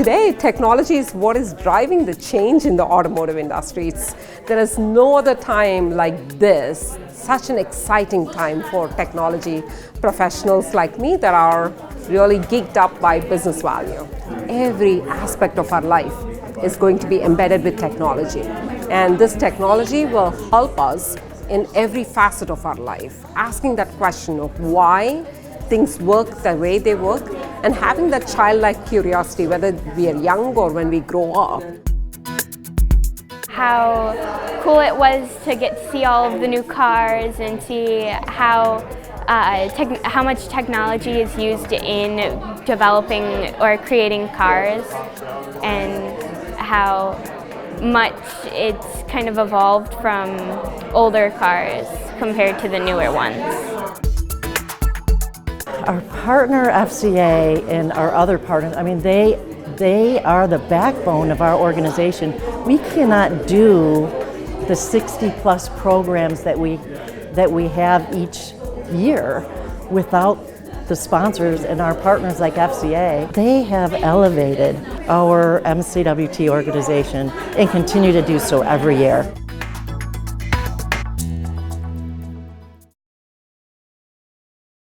today, technology is what is driving the change in the automotive industry. There is no other time like this, such an exciting time for technology professionals like me that are really geeked up by business value. Every aspect of our life is going to be embedded with technology, and this technology will help us in every facet of our life, asking that question of why things work the way they work, and having that childlike curiosity, whether we are young or when we grow up. How cool it was to get to see all of the new cars and see how much technology is used in developing or creating cars, and how much it's kind of evolved from older cars compared to the newer ones. Our partner FCA and our other partners, I mean, they are the backbone of our organization. We cannot do the 60+ programs that we have each year without the sponsors and our partners like FCA. They have elevated our MCWT organization and continue to do so every year.